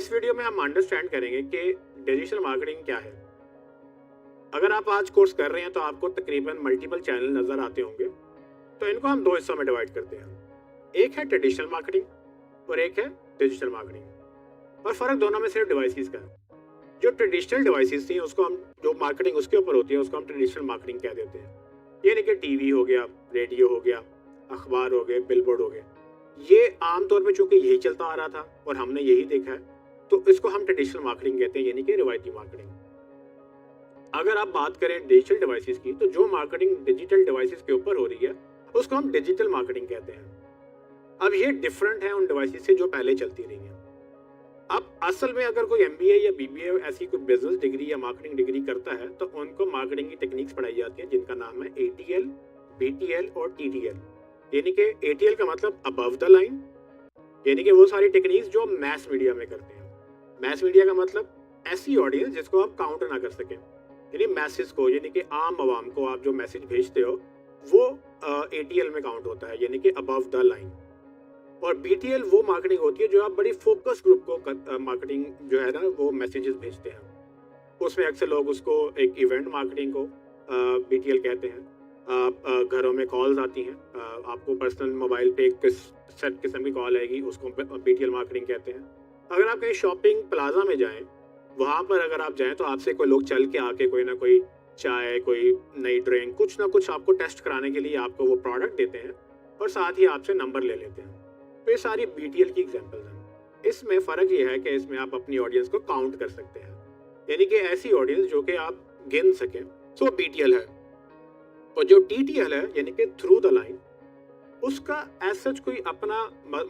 इस वीडियो में हम अंडरस्टैंड करेंगे कि डिजिटल मार्केटिंग क्या है। अगर आप आज कोर्स कर रहे हैं तो आपको तकरीबन मल्टीपल चैनल नजर आते होंगे। तो इनको हम दो हिस्सों में डिवाइड करते हैं, एक है ट्रेडिशनल मार्केटिंग और एक है डिजिटल मार्केटिंग। और फर्क दोनों में सिर्फ डिवाइसेस का है। जो ट्रेडिशनल डिवाइसेस थी उसको हम, जो मार्केटिंग उसके ऊपर होती है उसको हम ट्रेडिशनल मार्केटिंग कह देते हैं। यानी कि टीवी हो गया, रेडियो हो गया, अखबार हो गए, बिलबोर्ड हो गए, ये आमतौर पर चूंकि यही चलता आ रहा था और हमने यही देखा है तो इसको हम ट्रेडिशनल मार्केटिंग कहते हैं, यानी कि रिवायती मार्केटिंग। अगर आप बात करें डिजिटल डिवाइसेस की, तो जो मार्केटिंग डिजिटल डिवाइसेस के ऊपर हो रही है उसको हम डिजिटल मार्केटिंग कहते हैं। अब ये डिफरेंट है उन डिवाइसेस से जो पहले चलती रही हैं। अब असल में अगर कोई एमबीए या बीबीए ऐसी कोई बिजनेस डिग्री या मार्केटिंग डिग्री करता है तो उनको मार्केटिंग की टेक्निक्स पढ़ाई जाती हैं, जिनका नाम है एटीएल, बीटीएल और टीटीएल। यानी कि एटीएल का मतलब अबव द लाइन, यानी कि वो सारी टेक्निक्स जो मैस मीडिया में करते हैं। मैस मीडिया का मतलब ऐसी ऑडियंस जिसको आप काउंट ना कर सकें, यानी मैसेज को, यानी कि आम आवाम को आप जो मैसेज भेजते हो वो एटीएल में काउंट होता है, यानी कि अबव द लाइन। और बीटीएल वो मार्केटिंग होती है जो आप बड़ी फोकस ग्रुप को मार्केटिंग जो है ना वो मैसेजेस भेजते हैं। उसमें अक्सर लोग उसको एक इवेंट मार्केटिंग को बीटीएल कहते हैं। घरों में कॉल्स आती हैं, आपको पर्सनल मोबाइल पे किस सेट किस्म की कॉल आएगी, उसको बीटीएल मार्केटिंग कहते हैं। अगर आप कहीं शॉपिंग प्लाजा में जाएं, वहाँ पर अगर आप जाएं तो आपसे कोई लोग चल के आके कोई ना कोई चाय, कोई नई ड्रिंक, कुछ ना कुछ आपको टेस्ट कराने के लिए आपको वो प्रोडक्ट देते हैं और साथ ही आपसे नंबर ले लेते हैं। तो ये सारी बीटीएल की एग्जांपल्स हैं। इसमें फ़र्क ये है कि इसमें आप अपनी ऑडियंस को काउंट कर सकते हैं, यानी कि ऐसी ऑडियंस जो कि आप गिन सकें, तो बीटीएल है। और जो टीटीएल है यानी कि थ्रू द लाइन, उसका एज सच कोई अपना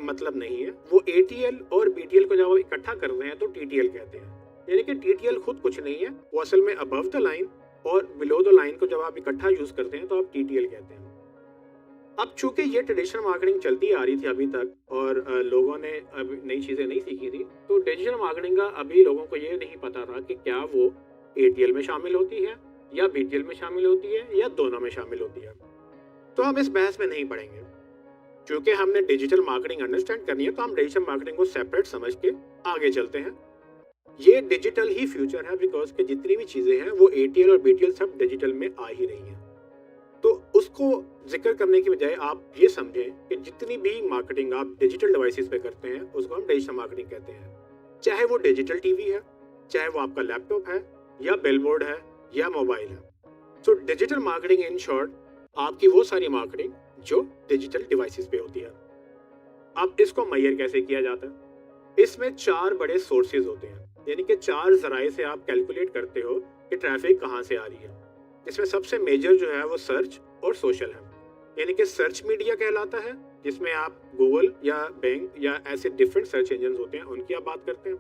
मतलब नहीं है। वो एटीएल और बीटीएल को जब आप इकट्ठा कर रहे हैं तो टीटीएल कहते हैं। यानी कि टीटीएल खुद कुछ नहीं है, वो असल में अबव द लाइन और बिलो द लाइन को जब आप इकट्ठा यूज करते हैं तो आप टीटीएल कहते हैं। अब चूंकि ये ट्रेडिशनल मार्केटिंग चलती आ रही थी अभी तक और लोगों ने अभी नई चीजें नहीं सीखी थी, तो डिजिटल मार्केटिंग का अभी लोगों को ये नहीं पता था कि क्या वो एटीएल में शामिल होती है या बीटीएल में शामिल होती है या दोनों में शामिल होती है। तो हम इस बहस में नहीं पड़ेंगे। क्योंकि हमने डिजिटल मार्केटिंग अंडरस्टैंड करनी है तो हम डिजिटल मार्केटिंग को सेपरेट समझ के आगे चलते हैं। ये डिजिटल ही फ्यूचर है, बिकॉज के जितनी भी चीजें हैं वो एटीएल और बीटीएल सब डिजिटल में आ ही रही हैं। तो उसको जिक्र करने की बजाय आप ये समझें कि जितनी भी मार्केटिंग आप डिजिटल डिवाइसेस पे करते हैं उसको हम डिजिटल मार्केटिंग कहते हैं। चाहे वो डिजिटल टीवी है, चाहे वो आपका लैपटॉप है या बिलबोर्ड है या मोबाइल है। So digital marketing in short आपकी वो सारी मार्केटिंग जो डिजिटल डिवाइसेस पे होती है। अब इसको मेजर कैसे किया जाता है? इसमें 4 बड़े सोर्सेज होते हैं, यानी कि 4 जराए से आप कैलकुलेट करते हो कि ट्रैफिक कहाँ से आ रही है। इसमें सबसे मेजर जो है वो सर्च और सोशल है। यानी कि सर्च मीडिया कहलाता है, जिसमें आप गूगल या बैंक या ऐसे डिफरेंट सर्च इंजन होते हैं उनकी आप बात करते हैं।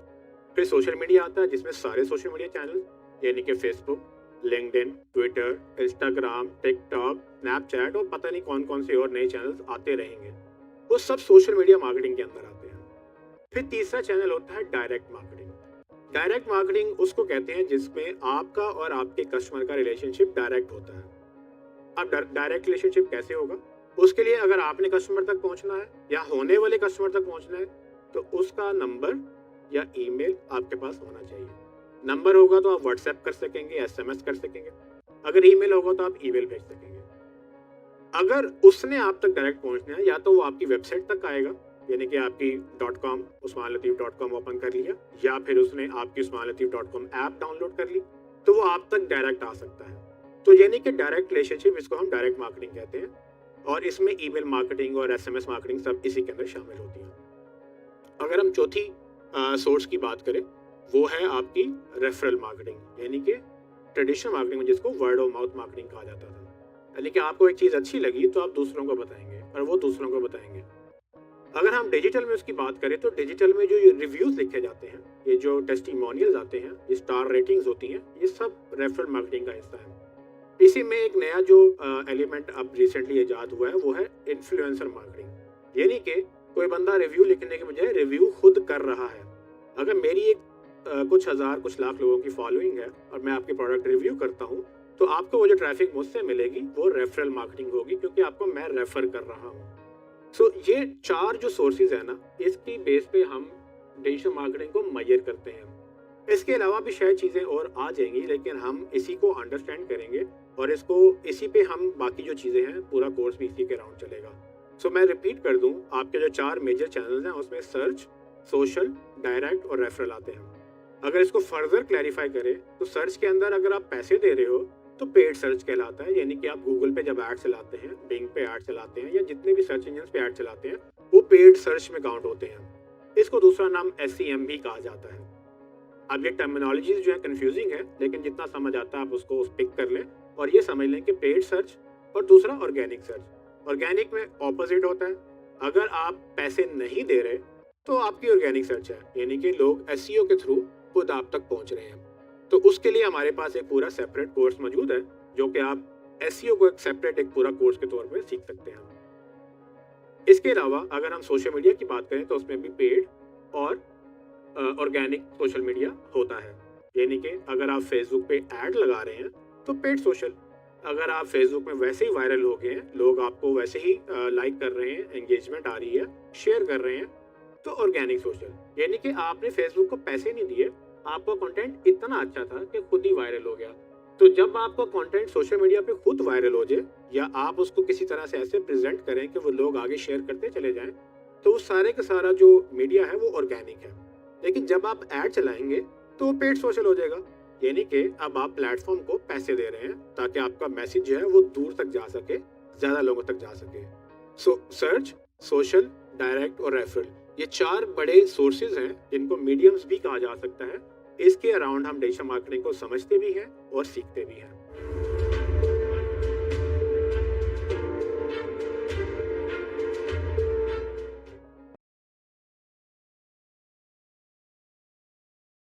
फिर सोशल मीडिया आता है, जिसमें सारे सोशल मीडिया चैनल यानी कि Facebook, LinkedIn, Twitter, Instagram, TikTok, Snapchat और पता नहीं कौन कौन से और नए चैनल्स आते रहेंगे, वो सब सोशल मीडिया मार्केटिंग के अंदर आते हैं। फिर तीसरा चैनल होता है डायरेक्ट मार्केटिंग। डायरेक्ट मार्केटिंग उसको कहते हैं जिसमें आपका और आपके कस्टमर का रिलेशनशिप डायरेक्ट होता है। अब डायरेक्ट रिलेशनशिप कैसे होगा? उसके लिए अगर आपने कस्टमर तक पहुंचना है या होने वाले कस्टमर तक पहुंचना है तो उसका नंबर या ईमेल आपके पास होना चाहिए। नंबर होगा तो आप व्हाट्सएप कर सकेंगे, एसएमएस कर सकेंगे। अगर ईमेल होगा तो आप ईमेल भेज सकेंगे। अगर उसने आप तक डायरेक्ट पहुंचना है, या तो वो आपकी वेबसाइट तक आएगा, यानी कि आपकी .com usmanlateef.com ओपन कर लिया, या फिर उसने आपकी usmanlateef.com ऐप डाउनलोड कर ली, तो वो आप तक डायरेक्ट आ सकता है। तो यानी कि डायरेक्ट रिलेशनशिप, इसको हम डायरेक्ट मार्केटिंग कहते हैं। और इसमें ईमेल मार्केटिंग और एसएमएस मार्केटिंग सब इसी के अंदर शामिल होती है। अगर हम चौथी सोर्स की बात करें, वो है आपकी रेफरल मार्केटिंग, यानी कि ट्रेडिशनल मार्केटिंग में जिसको वर्ड ऑफ माउथ मार्केटिंग कहा जाता था। यानी कि आपको एक चीज़ अच्छी लगी तो आप दूसरों को बताएंगे और वो दूसरों को बताएंगे। अगर हम डिजिटल में उसकी बात करें तो डिजिटल में जो रिव्यूज लिखे जाते हैं, ये जो टेस्टिमोनियल्स आते हैं, ये स्टार रेटिंग्स होती हैं, ये सब रेफरल मार्केटिंग का हिस्सा है। इसी में एक नया जो एलिमेंट अब रिसेंटली ईजाद हुआ है वो है इन्फ्लुएंसर मार्केटिंग। यानी कि कोई बंदा रिव्यू लिखने के बजाय रिव्यू खुद कर रहा है। अगर मेरी एक कुछ हज़ार कुछ लाख लोगों की फॉलोइंग है और मैं आपके प्रोडक्ट रिव्यू करता हूँ, तो आपको वो जो ट्रैफिक मुझसे मिलेगी वो रेफरल मार्केटिंग होगी, क्योंकि आपको मैं रेफर कर रहा हूँ। सो ये 4 जो सोर्सेज है ना, इसकी बेस पे हम डिजिटल मार्केटिंग को मेजर करते हैं। इसके अलावा भी शायद चीज़ें और आ जाएंगी, लेकिन हम इसी को अंडरस्टैंड करेंगे और इसको इसी पे हम बाकी जो चीज़ें हैं पूरा कोर्स भी इसी के अराउंड चलेगा। सो मैं रिपीट कर दूं, आपके जो 4 मेजर चैनल्स हैं उसमें सर्च, सोशल, डायरेक्ट और रेफरल आते हैं। अगर इसको फर्दर क्लैरिफाई करें तो सर्च के अंदर अगर आप पैसे दे रहे हो तो पेड सर्च कहलाता है, यानी कि आप गूगल पे जब ऐड चलाते हैं, बिंग पे ऐड चलाते हैं या जितने भी सर्च इंजन पे ऐड चलाते हैं वो पेड सर्च में काउंट होते हैं। इसको दूसरा नाम SEM भी कहा जाता है। अब ये टर्मिनोलॉजीज जो है कंफ्यूजिंग है, लेकिन जितना समझ आता है आप उसको पिक कर लें और ये समझ लें कि पेड सर्च और दूसरा ऑर्गेनिक सर्च। ऑर्गेनिक में ऑपोजिट होता है, अगर आप पैसे नहीं दे रहे तो आपकी ऑर्गेनिक सर्च है, यानी कि लोग SEO के थ्रू खुद आप तक पहुंच रहे हैं। तो उसके लिए हमारे पास एक पूरा सेपरेट कोर्स मौजूद है जो कि आप SEO को एक सेपरेट एक पूरा कोर्स के तौर पर सीख सकते हैं। इसके अलावा अगर हम सोशल मीडिया की बात करें तो उसमें भी पेड और ऑर्गेनिक सोशल मीडिया होता है, यानी कि अगर आप फेसबुक पे ऐड लगा रहे हैं तो पेड सोशल, अगर आप फेसबुक में वैसे ही वायरल हो गए हैं, लोग आपको वैसे ही लाइक कर रहे हैं, एंगेजमेंट आ रही है, शेयर कर रहे हैं, तो ऑर्गेनिक सोशल, यानी कि आपने फेसबुक को पैसे नहीं दिए, आपका कंटेंट इतना अच्छा था कि खुद ही वायरल हो गया। तो जब आपका कंटेंट सोशल मीडिया पे खुद वायरल हो जाए या आप उसको किसी तरह से ऐसे प्रेजेंट करें कि वो लोग आगे शेयर करते चले जाएं, तो वो सारे का सारा जो मीडिया है वो ऑर्गेनिक है। लेकिन जब आप ऐड चलाएंगे तो वो पेड सोशल हो जाएगा, यानी कि अब आप प्लेटफॉर्म को पैसे दे रहे हैं ताकि आपका मैसेज जो है वो दूर तक जा सके, ज़्यादा लोगों तक जा सके। सो सर्च, सोशल, डायरेक्ट और रेफरल, ये 4 बड़े सोर्सेज हैं जिनको मीडियम्स भी कहा जा सकता है। इसके अराउंड हम डिजिटल मार्केटिंग को समझते भी हैं और सीखते भी हैं।